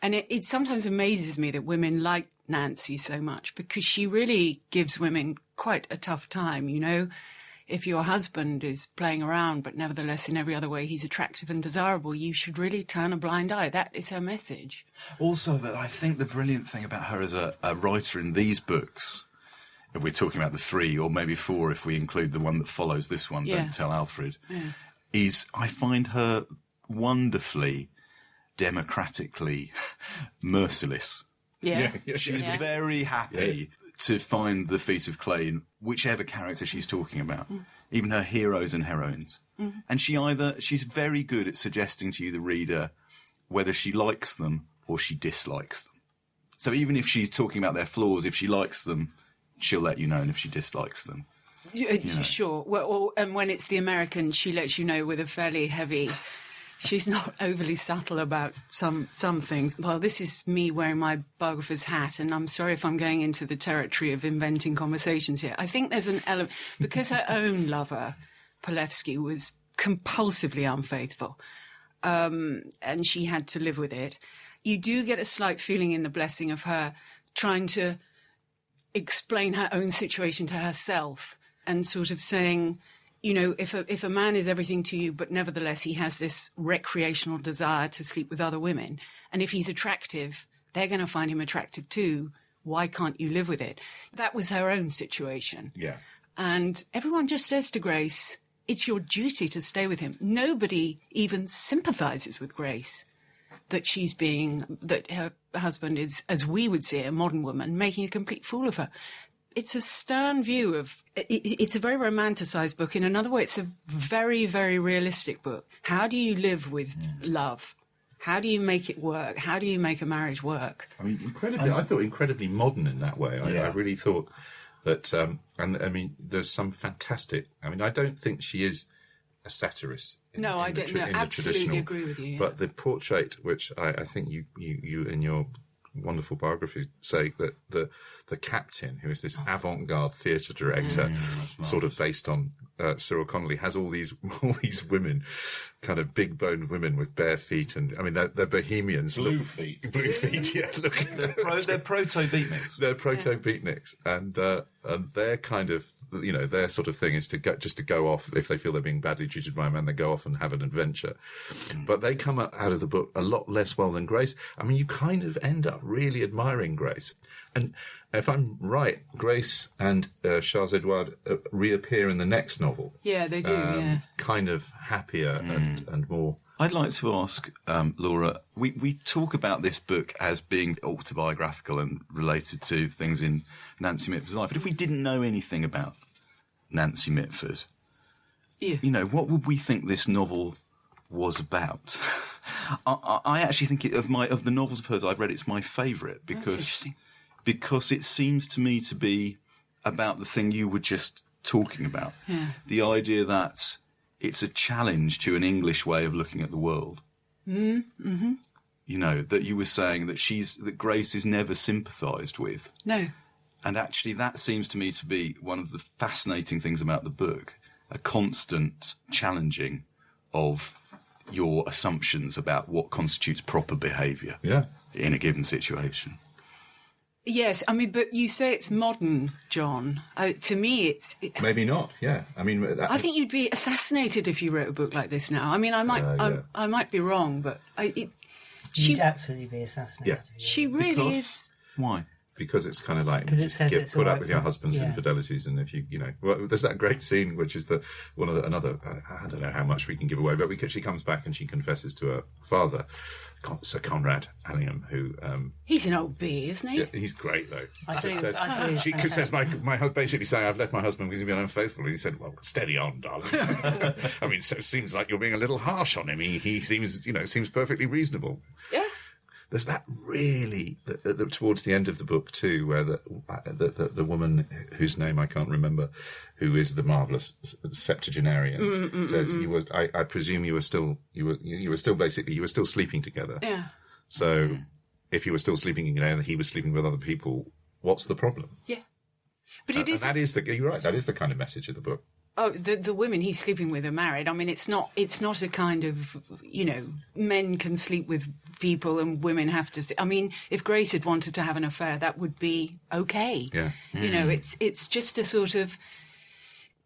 Speaker 7: And it sometimes amazes me that women like Nancy so much, because she really gives women quite a tough time, you know. If your husband is playing around, but nevertheless in every other way he's attractive and desirable, you should really turn a blind eye. That is her message.
Speaker 4: Also, but I think the brilliant thing about her as a writer in these books, if we're talking about the 3 or maybe 4 if we include the one that follows this one, Don't Tell Alfred, is I find her wonderfully democratically merciless.
Speaker 7: Yeah.
Speaker 4: She's very happy to find the feet of clay in whichever character she's talking about, even her heroes and heroines. And she's very good at suggesting to you, the reader, whether she likes them or she dislikes them. So even if she's talking about their flaws, if she likes them, she'll let you know, and if she dislikes them.
Speaker 7: Sure. Well, and when it's the American, she lets you know with a fairly heavy... She's not overly subtle about some things. Well, this is me wearing my biographer's hat, and I'm sorry if I'm going into the territory of inventing conversations here. I think there's an element... Because her own lover, Palevsky, was compulsively unfaithful, and she had to live with it, you do get a slight feeling in The Blessing of her trying to explain her own situation to herself and sort of saying, you know, if a man is everything to you, but nevertheless he has this recreational desire to sleep with other women, and if he's attractive, they're going to find him attractive too. Why can't you live with it? That was her own situation. Yeah. And everyone just says to Grace, it's your duty to stay with him. Nobody even sympathises with Grace that her husband is, as we would say, a modern woman, making a complete fool of her. It's a stern view of... It's a very romanticised book. In another way, it's a very, very realistic book. How do you live with love? How do you make it work? How do you make a marriage work?
Speaker 3: I mean, I thought incredibly modern in that way. I really thought that... and, I mean, there's some fantastic... I mean, I don't think she is a satirist.
Speaker 7: I don't know. Absolutely agree with you. Yeah.
Speaker 3: But the portrait, which I think you in your wonderful biography say that the captain, who is this avant-garde theatre director, sort of based on Cyril Connolly, has all these women, kind of big-boned women with bare feet, and I mean they're bohemians.
Speaker 5: Blue feet,
Speaker 3: yeah. Look,
Speaker 4: they're proto-beatniks.
Speaker 3: They're proto-beatniks, and they're kind of
Speaker 5: their sort of thing is to go off if they feel they're being badly treated by a man. They go off and have an adventure, but they come out of the book a lot less well than Grace. I mean, you kind of end up really admiring Grace, and if I'm right, Grace and Charles Edouard reappear in the next novel.
Speaker 7: Yeah, they do.
Speaker 5: Kind of happier and more.
Speaker 4: I'd like to ask, Laura, we talk about this book as being autobiographical and related to things in Nancy Mitford's life, but if we didn't know anything about Nancy Mitford, what would we think this novel was about? I actually think of the novels of hers I've read, it's my favourite because it seems to me to be about the thing you were just talking about. Yeah. The idea that it's a challenge to an English way of looking at the world. Mm-hmm. That you were saying that Grace is never sympathised with.
Speaker 7: No.
Speaker 4: And actually that seems to me to be one of the fascinating things about the book, a constant challenging of your assumptions about what constitutes proper behaviour in a given situation.
Speaker 7: Yes, I mean, but you say it's modern, John. To me, it's...
Speaker 5: Maybe not, yeah. I mean...
Speaker 7: I think you'd be assassinated if you wrote a book like this now. I mean, I might be wrong, but...
Speaker 6: You'd absolutely be assassinated.
Speaker 5: Yeah.
Speaker 7: She really is...
Speaker 4: Why?
Speaker 5: Because it's kind of like...
Speaker 6: Because it says it's
Speaker 5: put
Speaker 6: all
Speaker 5: up
Speaker 6: right
Speaker 5: with your husband's infidelities, and if you there's that great scene, which is another... I don't know how much we can give away, but because she comes back and she confesses to her father... Sir Conrad Allingham, who...
Speaker 7: he's an old bee, isn't he?
Speaker 5: Yeah, he's great, though. She says, my basically saying, I've left my husband because he's been unfaithful. And he said, well, steady on, darling. I mean, so it seems like you're being a little harsh on him. He seems perfectly reasonable.
Speaker 7: Yeah.
Speaker 5: There's that really, towards the end of the book, too, where the woman whose name I can't remember, who is the marvellous septuagenarian, says, I presume you were still sleeping together.
Speaker 7: Yeah.
Speaker 5: So if you were still sleeping together and he was sleeping with other people, what's the problem?
Speaker 7: Yeah. But it is...
Speaker 5: you're right, that is the kind of message of the book.
Speaker 7: Oh, the women he's sleeping with are married. I mean, it's not a kind of, men can sleep with people and women have to... I mean, if Grace had wanted to have an affair, that would be okay.
Speaker 5: Yeah.
Speaker 7: It's just a sort of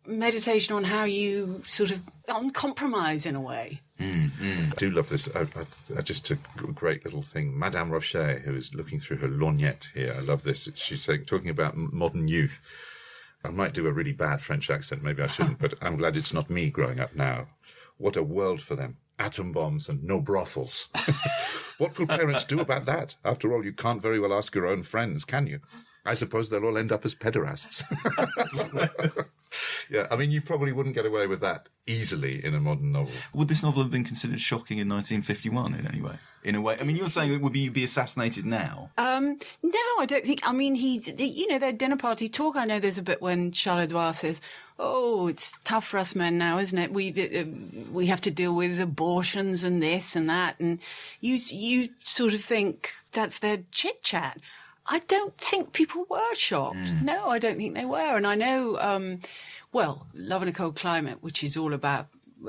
Speaker 7: meditation on how you sort of on compromise in a way.
Speaker 5: I do love this. Just a great little thing. Madame Rocher, who is looking through her lorgnette here. I love this. She's talking about modern youth. I might do a really bad French accent, maybe I shouldn't, but I'm glad it's not me growing up now. What a world for them. Atom bombs and no brothels. What will parents do about that? After all, you can't very well ask your own friends, can you? I suppose they'll all end up as pederasts. Yeah, I mean, you probably wouldn't get away with that easily in a modern novel.
Speaker 4: Would this novel have been considered shocking in 1951 in any way? In a way, I mean, you're saying it would be assassinated now?
Speaker 7: No, I don't think. I mean, their dinner party talk. I know there's a bit when Charles Edouard says, "Oh, it's tough for us men now, isn't it? We have to deal with abortions and this and that," and you sort of think that's their chit chat. I don't think people were shocked. No, I don't think they were. And I know, Love in a Cold Climate, which is all about,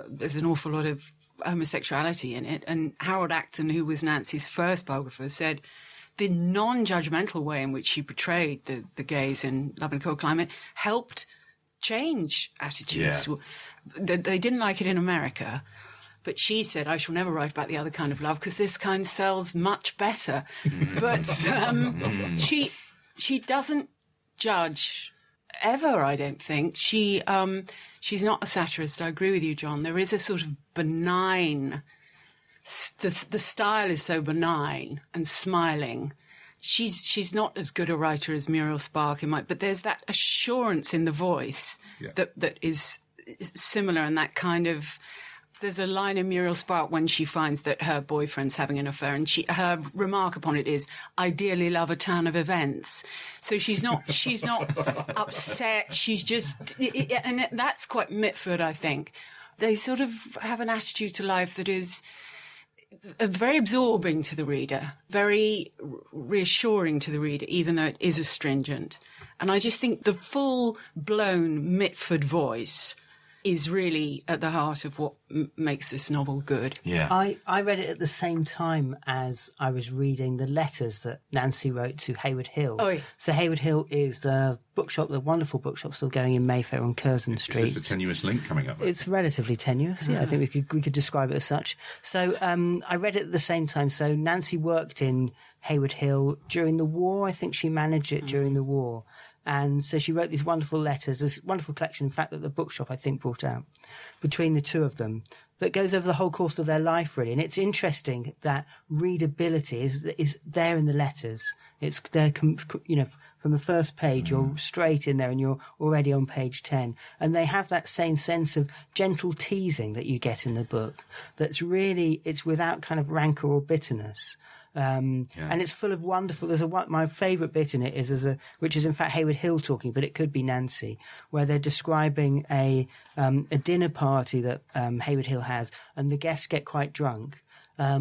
Speaker 7: there's an awful lot of homosexuality in it. And Harold Acton, who was Nancy's first biographer, said the non-judgmental way in which she portrayed the gays in Love in a Cold Climate helped change attitudes.
Speaker 4: Yeah.
Speaker 7: They didn't like it in America. But she said, I shall never write about the other kind of love because this kind sells much better. But she doesn't judge ever, I don't think. She's not a satirist. I agree with you, John. There is a sort of benign... The style is so benign and smiling. She's not as good a writer as Muriel Spark, but there's that assurance in the voice that is similar, and that kind of... There's a line in Muriel Spark when she finds that her boyfriend's having an affair, and her remark upon it is, "I dearly love a turn of events." So she's not upset. She's just, and that's quite Mitford, I think. They sort of have an attitude to life that is very absorbing to the reader, very reassuring to the reader, even though it is astringent. And I just think the full-blown Mitford voice is really at the heart of what makes this novel good.
Speaker 4: Yeah.
Speaker 6: I read it at the same time as I was reading the letters that Nancy wrote to Hayward Hill.
Speaker 7: Oh, yeah.
Speaker 6: So Hayward Hill is the bookshop, the wonderful bookshop still going in Mayfair on Curzon Street.
Speaker 5: Is this a tenuous link coming up?
Speaker 6: It's relatively tenuous, yeah. I think we could describe it as such. So I read it at the same time. So Nancy worked in Hayward Hill during the war. I think she managed it during the war. And so she wrote these wonderful letters, this wonderful collection, in fact, that the bookshop, I think, brought out between the two of them, that goes over the whole course of their life, really. And it's interesting that readability is there in the letters. It's there, you know, from the first page, you're straight in there and you're already on page 10. And they have that same sense of gentle teasing that you get in the book. That's really, it's without kind of rancour or bitterness. And it's full of wonderful. My favourite bit in it is which is in fact Hayward Hill talking, but it could be Nancy, where they're describing a dinner party that Hayward Hill has, and the guests get quite drunk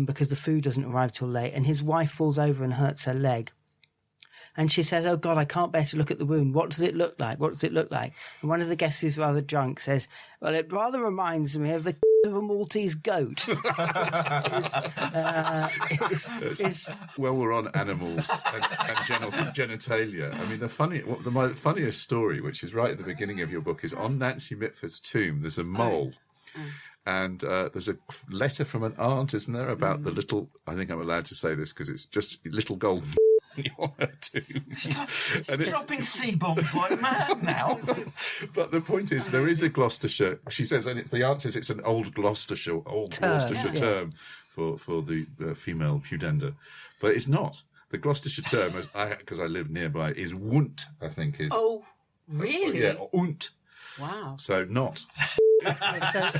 Speaker 6: because the food doesn't arrive till late, and his wife falls over and hurts her leg. And she says, "Oh God, I can't bear to look at the wound. What does it look like? What does it look like?" And one of the guests who's rather drunk says, "Well, it rather reminds me of the of a Maltese goat."
Speaker 5: Well, we're on animals and genitalia. I mean, my funniest story, which is right at the beginning of your book, is on Nancy Mitford's tomb. There's a mole. And there's a letter from an aunt, isn't there, about the little, I think I'm allowed to say this because it's just little gold on her tomb. And
Speaker 4: dropping C-bombs like mad now.
Speaker 5: But the point is, there is a Gloucestershire, she says, and the answer is it's an old Gloucestershire term for the female pudenda. But it's not. The Gloucestershire term, because I live nearby, is wunt, I think is.
Speaker 7: Oh, really?
Speaker 5: Yeah, unt.
Speaker 7: Wow.
Speaker 5: So not.
Speaker 6: So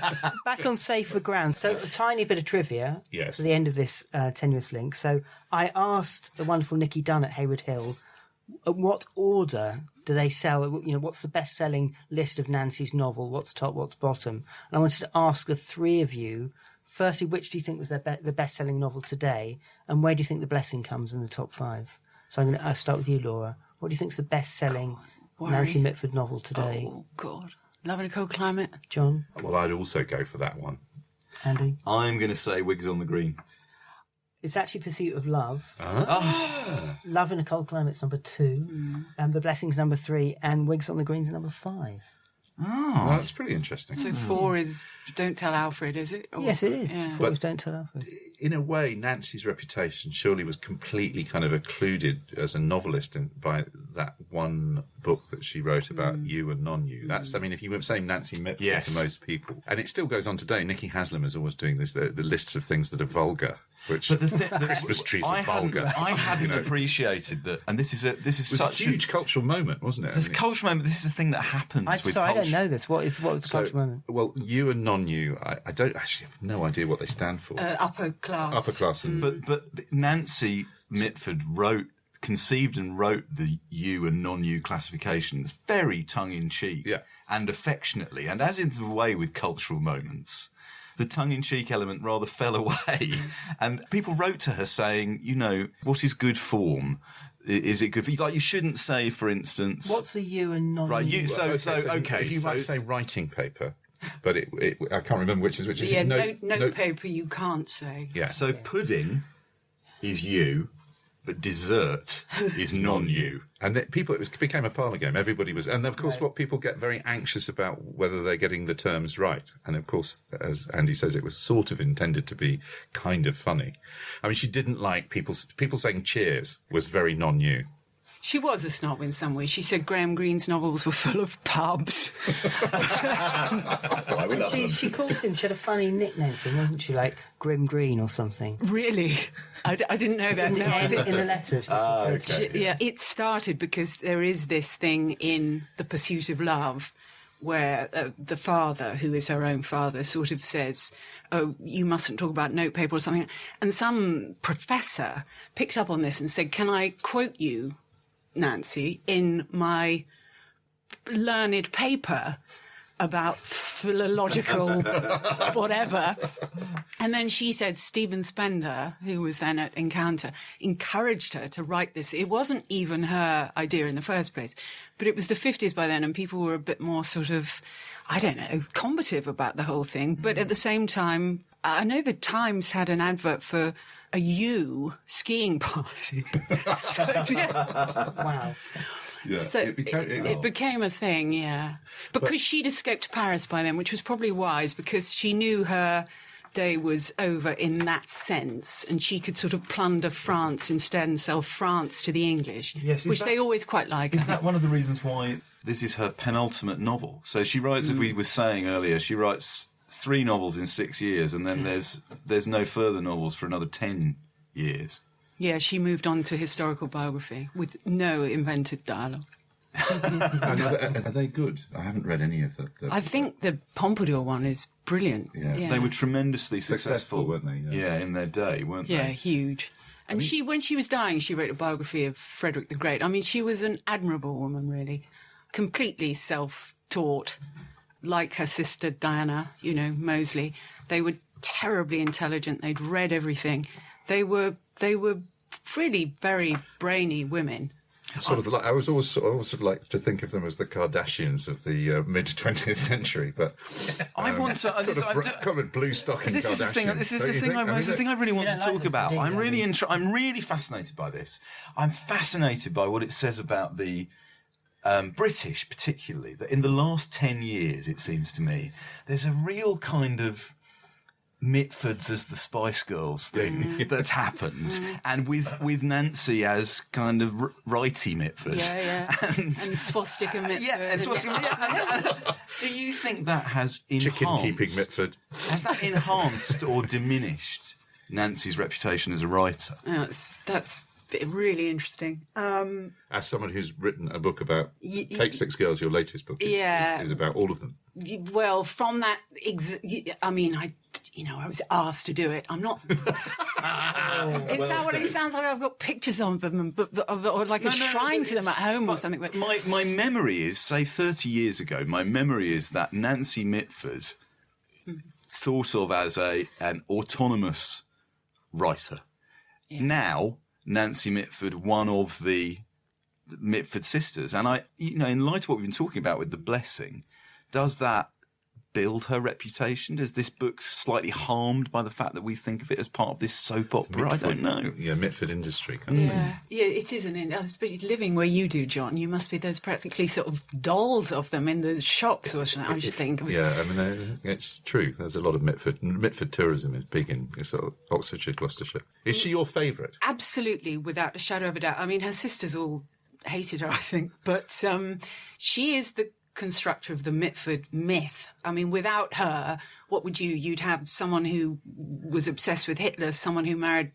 Speaker 6: back on safer ground. So a tiny bit of trivia for the end of this tenuous link. So I asked the wonderful Nikki Dunn at Hayward Hill, what order do they sell? You know, what's the best-selling list of Nancy's novel? What's top? What's bottom? And I wanted to ask the three of you. Firstly, which do you think was the best-selling novel today, and where do you think The Blessing comes in the top 5? So I'm going to start with you, Laura. What do you think is the best-selling Nancy Mitford novel today?
Speaker 7: Oh God. Love in a Cold Climate.
Speaker 6: John?
Speaker 5: Well, I'd also go for that one.
Speaker 6: Andy?
Speaker 4: I'm going to say Wigs on the Green.
Speaker 6: It's actually Pursuit of Love. Love in a Cold Climate's number 2. The Blessing's number 3. And Wigs on the Green's number 5.
Speaker 5: Oh, that's pretty interesting.
Speaker 7: So 4 is Don't Tell Alfred, is it? Or,
Speaker 6: yes, it is.
Speaker 7: Yeah.
Speaker 6: 4 is Don't Tell Alfred.
Speaker 5: In a way, Nancy's reputation surely was completely kind of occluded as a novelist by that one book that she wrote about you and non-you. That's, I mean, if you were saying Nancy Mitford to most people, and it still goes on today. Nikki Haslam is always doing this, the lists of things that are vulgar. Which Christmas trees are vulgar.
Speaker 4: I hadn't appreciated that, and this is such
Speaker 5: a huge cultural moment, wasn't it?
Speaker 4: It's a cultural moment. This is the thing that happens with culture.
Speaker 6: I don't know this. What was the cultural moment?
Speaker 5: Well, you and non-you, I don't actually have no idea what they stand for.
Speaker 7: Upper class.
Speaker 5: Upper class.
Speaker 4: But Nancy Mitford conceived and wrote the you and non-you classifications very tongue-in-cheek and affectionately, and as is the way with cultural moments, the tongue-in-cheek element rather fell away. And people wrote to her saying, you know, what is good form? Is it good for you? Like, you shouldn't say, for instance...
Speaker 6: What's the you and non-you?
Speaker 4: Right,
Speaker 5: okay. If you might say writing paper, but I can't remember which is which.
Speaker 7: Yeah, note paper you can't say.
Speaker 5: Yeah.
Speaker 4: So pudding is you, but dessert is non-you.
Speaker 5: And it became a parlour game. Everybody was... And, of course, what people get very anxious about whether they're getting the terms right. And, of course, as Andy says, it was sort of intended to be kind of funny. I mean, she didn't like people saying cheers was very non-you.
Speaker 7: She was a snob in some ways. She said Graham Greene's novels were full of pubs.
Speaker 4: Why we love them.
Speaker 6: She called him, she had a funny nickname for him, wasn't she? Like Grim Green or something.
Speaker 7: Really? I didn't know that.
Speaker 6: In the letters.
Speaker 7: Yeah, it started because there is this thing in The Pursuit of Love where the father, who is her own father, sort of says, oh, you mustn't talk about notepaper or something. And some professor picked up on this and said, can I quote you, Nancy, in my learned paper? about philological whatever. And then she said Stephen Spender, who was then at Encounter, encouraged her to write this. It wasn't even her idea in the first place, but it was the 50s by then, and people were a bit more sort of, I don't know, combative about the whole thing. But at the same time, I know the Times had an advert for a skiing party. So, yeah.
Speaker 6: Wow.
Speaker 5: Yeah,
Speaker 7: So it became a thing, yeah. Because she'd escaped Paris by then, which was probably wise, because she knew her day was over in that sense, and she could sort of plunder France instead and sell France to the English, which they always quite like.
Speaker 4: Is that one of the reasons why this is her penultimate novel? So she writes, as we were saying earlier, she writes 3 novels in 6 years, and then there's no further novels for another 10 years.
Speaker 7: Yeah, she moved on to historical biography with no invented dialogue.
Speaker 5: Are they good? I haven't read any of them.
Speaker 7: I think the Pompadour one is brilliant.
Speaker 4: Yeah. They were tremendously successful,
Speaker 5: weren't they?
Speaker 4: Yeah, in their day, weren't they?
Speaker 7: Yeah, huge. And when she was dying, she wrote a biography of Frederick the Great. I mean, she was an admirable woman, really. Completely self-taught, like her sister Diana, Moseley. They were terribly intelligent. They'd read everything. They were really very brainy women.
Speaker 5: Sort of like, I also like to think of them as the Kardashians of the mid 20th century, but
Speaker 4: I want to
Speaker 5: covered blue stocking.
Speaker 4: This is the thing. This is the thing. I really want to talk about. I'm really fascinated by this. I'm fascinated by what it says about the British, particularly, that in the last 10 years, it seems to me, there's a real kind of Mitfords as the Spice Girls thing that's happened, and with Nancy as kind of righty Mitford,
Speaker 7: and swastika Mitford,
Speaker 4: do you think that has enhanced
Speaker 5: chicken keeping Mitford?
Speaker 4: Has that enhanced or diminished Nancy's reputation as a writer?
Speaker 7: That's really interesting.
Speaker 5: As someone who's written a book about Take 6 Girls, your latest book is about all of them.
Speaker 7: Well, from that, I was asked to do it. I'm not. Is that what it sounds like? I've got pictures of them, or like a shrine to them at home or something. But
Speaker 4: my memory is, say, 30 years ago. My memory is that Nancy Mitford thought of as an autonomous writer. Yeah. Now, Nancy Mitford, one of the Mitford sisters, and in light of what we've been talking about with The Blessing, does that build her reputation? Is this book slightly harmed by the fact that we think of it as part of this soap opera? Mitford, I don't know.
Speaker 5: Yeah, Mitford industry.
Speaker 7: Yeah, it is especially living where you do, John. You must be. There's practically sort of dolls of them in the shops or something. I just think.
Speaker 5: It's true. There's a lot of Mitford. Mitford tourism is big in sort of Oxfordshire, Gloucestershire. Is she your favourite?
Speaker 7: Absolutely, without a shadow of a doubt. I mean, her sisters all hated her, I think, but she is the constructor of the Mitford myth. I mean, without her, what would you'd have someone who was obsessed with Hitler, someone who married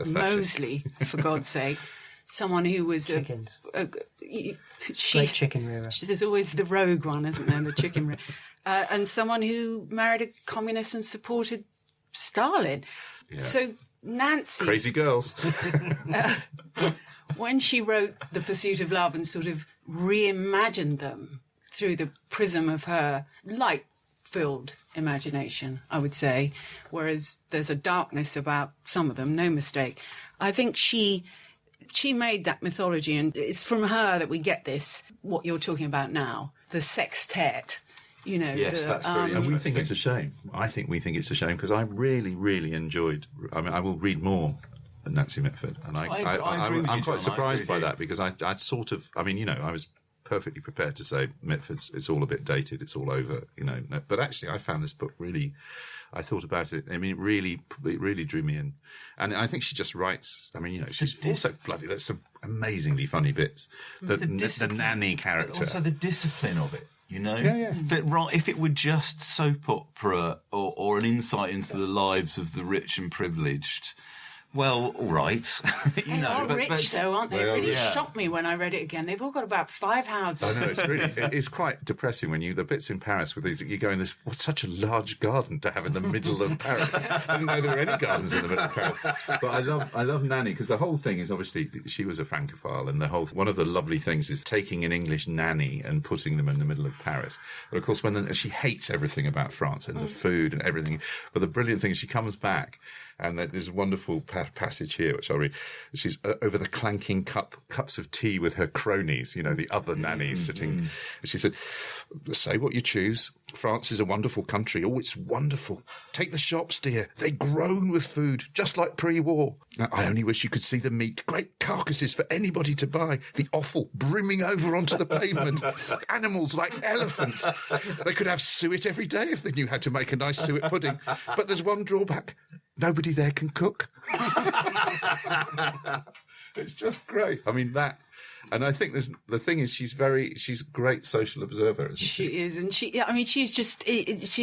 Speaker 7: Moseley, for God's sake, someone who was
Speaker 6: chickens.
Speaker 7: Great
Speaker 6: chicken rearer.
Speaker 7: There's always the rogue one, isn't there? The chicken rearer. And someone who married a communist and supported Stalin. Yeah. So Nancy,
Speaker 5: crazy girls.
Speaker 7: When she wrote The Pursuit of Love and sort of reimagined them through the prism of her light-filled imagination, I would say, whereas there's a darkness about some of them, no mistake. I think she made that mythology, and it's from her that we get this, what you're talking about now, the sextet.
Speaker 4: Yes, that's very interesting.
Speaker 5: And we think it's a shame. I think we think it's a shame because I really, really enjoyed. I mean, I will read more than Nancy Mitford, and I'm quite surprised by that because I'd sort of. I mean, I was perfectly prepared to say Mitford's. It's all a bit dated. It's all over. But actually, I found this book really. I thought about it. I mean, it really drew me in, and I think she just writes. I mean, she's also bloody. There's some amazingly funny bits. The nanny character,
Speaker 4: also the discipline of it.
Speaker 5: Yeah.
Speaker 4: If it were just soap opera or an insight into the lives of the rich and privileged, Well, all right.
Speaker 7: They are rich, though, aren't they? It really shocked me when I read it again. They've all got about 5 houses.
Speaker 5: I know, it's quite depressing when the bits in Paris with these, you go in this, what's such a large garden to have in the middle of Paris. I didn't know there were any gardens in the middle of Paris. But I love Nanny, because the whole thing is, obviously, she was a Francophile, and one of the lovely things is taking an English nanny and putting them in the middle of Paris. But of course, she hates everything about France and the food and everything. But the brilliant thing is she comes back, and there's a wonderful passage here, which I'll read. She's over the clanking cups of tea with her cronies, the other nannies sitting. She said, say what you choose. France is a wonderful country. Oh, it's wonderful. Take the shops, dear. They groan with food, just like pre-war. I only wish you could see the meat. Great carcasses for anybody to buy. The offal brimming over onto the pavement. Animals like elephants. They could have suet every day if they knew how to make a nice suet pudding. But there's one drawback. Nobody there can cook. It's just great. I mean, and I think the thing is, she's a great social observer, isn't she?
Speaker 7: She is, and she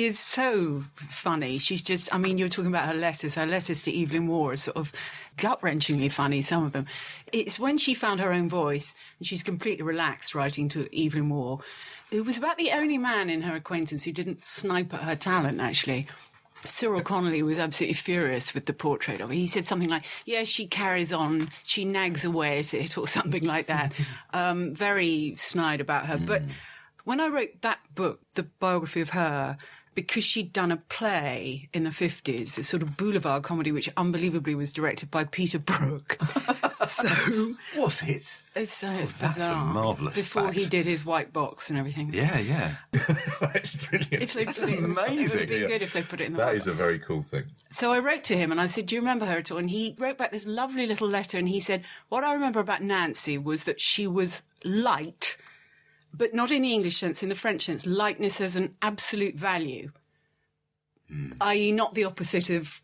Speaker 7: is so funny. She's just, you're talking about her letters. Her letters to Evelyn Waugh are sort of gut-wrenchingly funny, some of them. It's when she found her own voice, and she's completely relaxed writing to Evelyn Waugh, who was about the only man in her acquaintance who didn't snipe at her talent, actually. Cyril Connolly was absolutely furious with the portrait of her. He said something like, yes, she carries on, she nags away at it, or something like that. Very snide about her. But when I wrote that book, the biography of her, because she'd done a play in the 50s, a sort of boulevard comedy, which unbelievably was directed by Peter Brook. So
Speaker 4: was it?
Speaker 7: It's bizarre.
Speaker 4: That's a marvellous
Speaker 7: Before
Speaker 4: fact.
Speaker 7: he did his white box and everything.
Speaker 4: Yeah.
Speaker 5: That's brilliant.
Speaker 4: That's amazing.
Speaker 7: It would be good if they put it in the
Speaker 5: That
Speaker 7: white
Speaker 5: is a very cool thing.
Speaker 7: So I wrote to him and I said, do you remember her at all? And he wrote back this lovely little letter and he said, what I remember about Nancy was that she was light, but not in the English sense, in the French sense, lightness as an absolute value, i.e. not the opposite of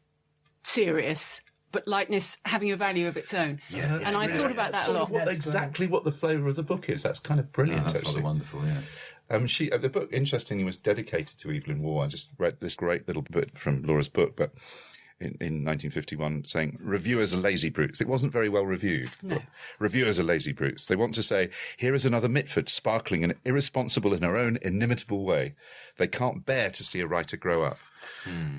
Speaker 7: serious, but lightness having a value of its own.
Speaker 4: Yeah,
Speaker 7: and I thought about that a lot.
Speaker 5: Exactly what the flavour of the book is. That's kind of brilliant,
Speaker 4: That's
Speaker 5: actually.
Speaker 4: rather wonderful, yeah.
Speaker 5: The book, interestingly, was dedicated to Evelyn Waugh. I just read this great little bit from Laura's book, but in 1951, saying, reviewers are lazy brutes. It wasn't very well reviewed.
Speaker 7: No.
Speaker 5: Reviewers are lazy brutes. They want to say, here is another Mitford, sparkling and irresponsible in her own inimitable way. They can't bear to see a writer grow up.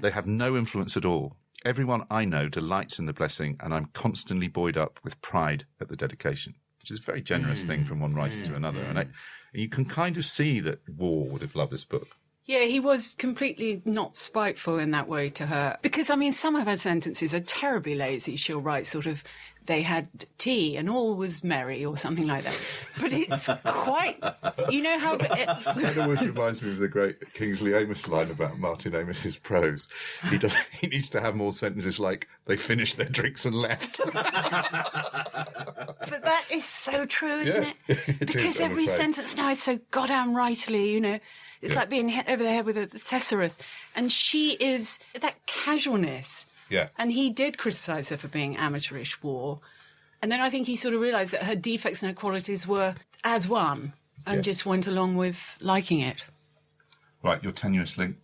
Speaker 5: They have no influence at all. Everyone I know delights in the blessing, and I'm constantly buoyed up with pride at the dedication, which is a very generous thing from one writer to another. And you can kind of see that Waugh would have loved this book.
Speaker 7: Yeah, he was completely not spiteful in that way to her. Because, some of her sentences are terribly lazy. She'll write sort of, they had tea and all was merry or something like that. But it's quite, you know how...
Speaker 5: That always reminds me of the great Kingsley Amis line about Martin Amis's prose. He needs to have more sentences like, they finished their drinks and left.
Speaker 7: But that is so true, isn't it? Because every sentence now is so goddamn rightly, It's like being hit over the head with a thesaurus. And she is that casualness.
Speaker 5: Yeah.
Speaker 7: And he did criticise her for being amateurish, Waugh. And then I think he sort of realised that her defects and her qualities were as one and just went along with liking it.
Speaker 5: Right, your tenuous link.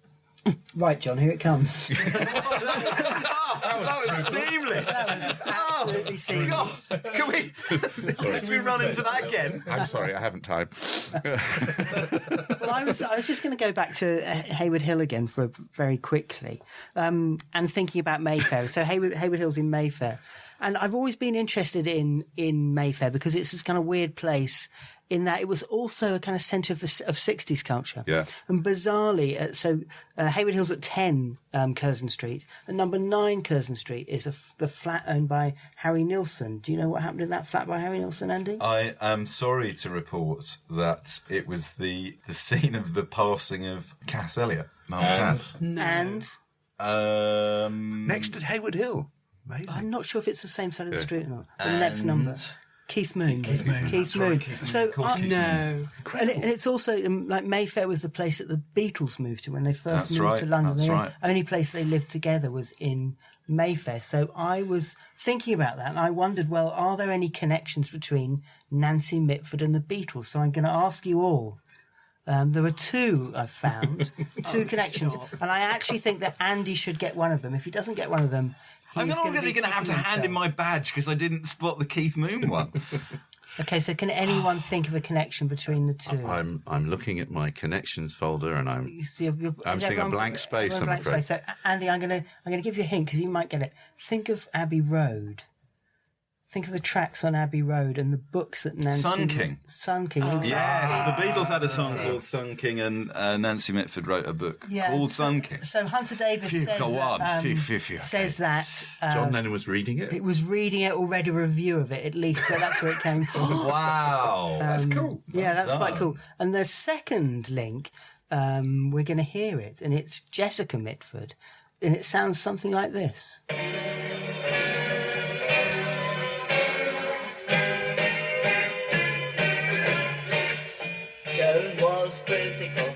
Speaker 6: Right, John, here it comes.
Speaker 4: That was seamless.
Speaker 6: Absolutely seamless.
Speaker 4: God, can we run into that again?
Speaker 5: I'm sorry, I haven't time.
Speaker 6: Well, I was just going to go back to Hayward Hill again for very quickly, and thinking about Mayfair. So Hayward Hill's in Mayfair, and I've always been interested in Mayfair because it's this kind of weird place in that it was also a kind of centre of 60s culture.
Speaker 5: Yeah.
Speaker 6: And bizarrely, Hayward Hill's at 10 Curzon Street, and number 9 Curzon Street is the flat owned by Harry Nilsson. Do you know what happened in that flat by Harry Nilsson, Andy?
Speaker 4: I am sorry to report that it was the scene of the passing of Cass Elliot. Cass.
Speaker 6: And
Speaker 5: Next to Hayward Hill. Amazing.
Speaker 6: I'm not sure if it's the same side of the street or not. The next number. Keith Moon. Keith Moon. So,
Speaker 7: No.
Speaker 6: and it's also like Mayfair was the place that the Beatles moved to when they first moved to London. The only place they lived together was in Mayfair. So I was thinking about that and I wondered, well, are there any connections between Nancy Mitford and the Beatles? So I'm going to ask you all. There were 2 I've found, 2 connections.
Speaker 7: Stop.
Speaker 6: And I actually think that Andy should get one of them. If he doesn't get one of them,
Speaker 4: I'm already going to have to hand in my badge because I didn't spot the Keith Moon one.
Speaker 6: Okay, so can anyone think of a connection between the two?
Speaker 5: I'm looking at my connections folder and I'm seeing a blank space. I'm afraid.
Speaker 6: So Andy, I'm gonna give you a hint because you might get it. Think of Abbey Road. Think of the tracks on Abbey Road and the books that Nancy...
Speaker 4: Sun King.
Speaker 6: Exactly.
Speaker 4: Yes, the Beatles had a song called Sun King, and Nancy Mitford wrote a book called Sun King.
Speaker 6: So Hunter Davis says that...
Speaker 5: John Lennon was reading it?
Speaker 6: It was reading it or read a review of it, at least. So that's where it came from.
Speaker 4: Wow.
Speaker 5: That's cool.
Speaker 6: Yeah, that's quite cool. And the second link, we're going to hear it, and it's Jessica Mitford, and it sounds something like this.
Speaker 8: Was quizzical.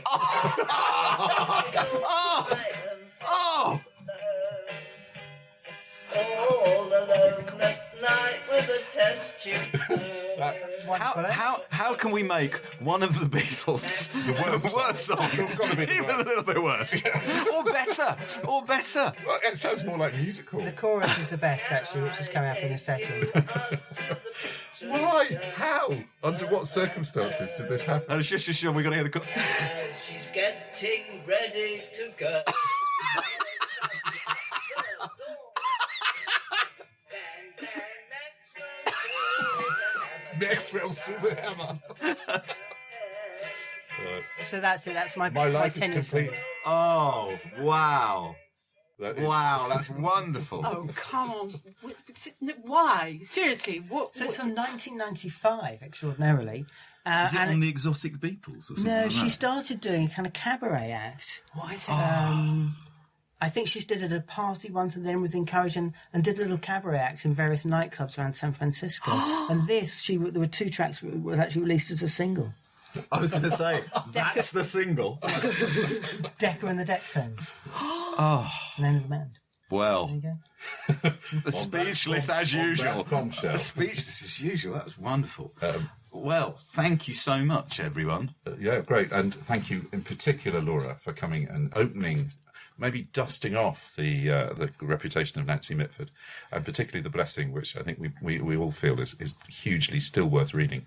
Speaker 8: All alone at night with a test tube.
Speaker 4: How can we make one of the Beatles the worst song?
Speaker 5: It's got to be
Speaker 4: Even a little bit worse. Or better.
Speaker 5: Well, it sounds more like musical.
Speaker 6: The chorus is the best, actually, which is coming up in a second.
Speaker 5: Why? How? Under what circumstances did this happen?
Speaker 4: Oh, sure, we're going to hear the chorus.
Speaker 8: She's getting ready to go.
Speaker 5: Maxwell's silver hammer.
Speaker 6: So that's it. That's my
Speaker 5: life is
Speaker 6: tennis
Speaker 5: complete.
Speaker 4: Oh, wow.
Speaker 5: Wow,
Speaker 4: that's wonderful.
Speaker 7: Oh, come on. Why? Seriously, what?
Speaker 6: So it's from 1995, extraordinarily.
Speaker 4: Is it on the Exotic Beatles or something?
Speaker 6: No, she started doing a kind of cabaret act.
Speaker 7: Why is it?
Speaker 6: I think she did it at a party once and then was encouraged and did little cabaret acts in various nightclubs around San Francisco. And there were 2 tracks that was actually released as a single.
Speaker 4: I was going to say, that's the single.
Speaker 6: Decker and the Dectones. The name of the band.
Speaker 4: Well,
Speaker 6: There you go.
Speaker 4: the speechless as usual.
Speaker 5: Bombshell.
Speaker 4: The speechless as usual. That was wonderful. Well, thank you so much, everyone.
Speaker 5: Yeah, great. And thank you in particular, Laura, for coming and opening, maybe dusting off the reputation of Nancy Mitford, and particularly The Blessing, which I think we all feel is hugely still worth reading.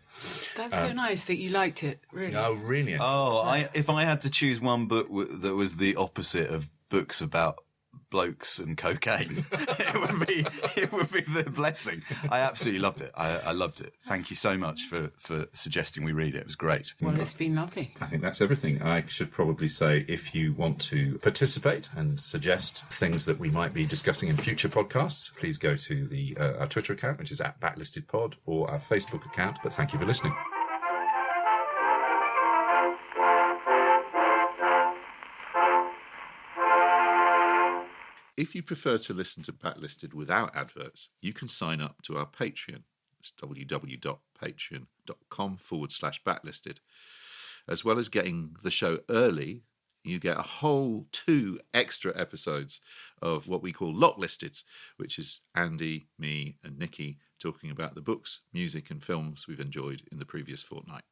Speaker 7: That's so nice that you liked it, really.
Speaker 5: No, really.
Speaker 4: If I had to choose one book that was the opposite of books about blokes and cocaine, it would be The Blessing. I absolutely loved it. I loved it. Thank you so much for suggesting we read it. It was great.
Speaker 7: Well, it's been lovely.
Speaker 5: I think that's everything. I should probably say, if you want to participate and suggest things that we might be discussing in future podcasts, please go to our Twitter account, which is @BacklistedPod, or our Facebook account. But thank you for listening. If you prefer to listen to Backlisted without adverts, you can sign up to our Patreon. It's www.patreon.com/backlisted. As well as getting the show early, you get a whole 2 extra episodes of what we call Locklisted, which is Andy, me and Nikki talking about the books, music and films we've enjoyed in the previous fortnight.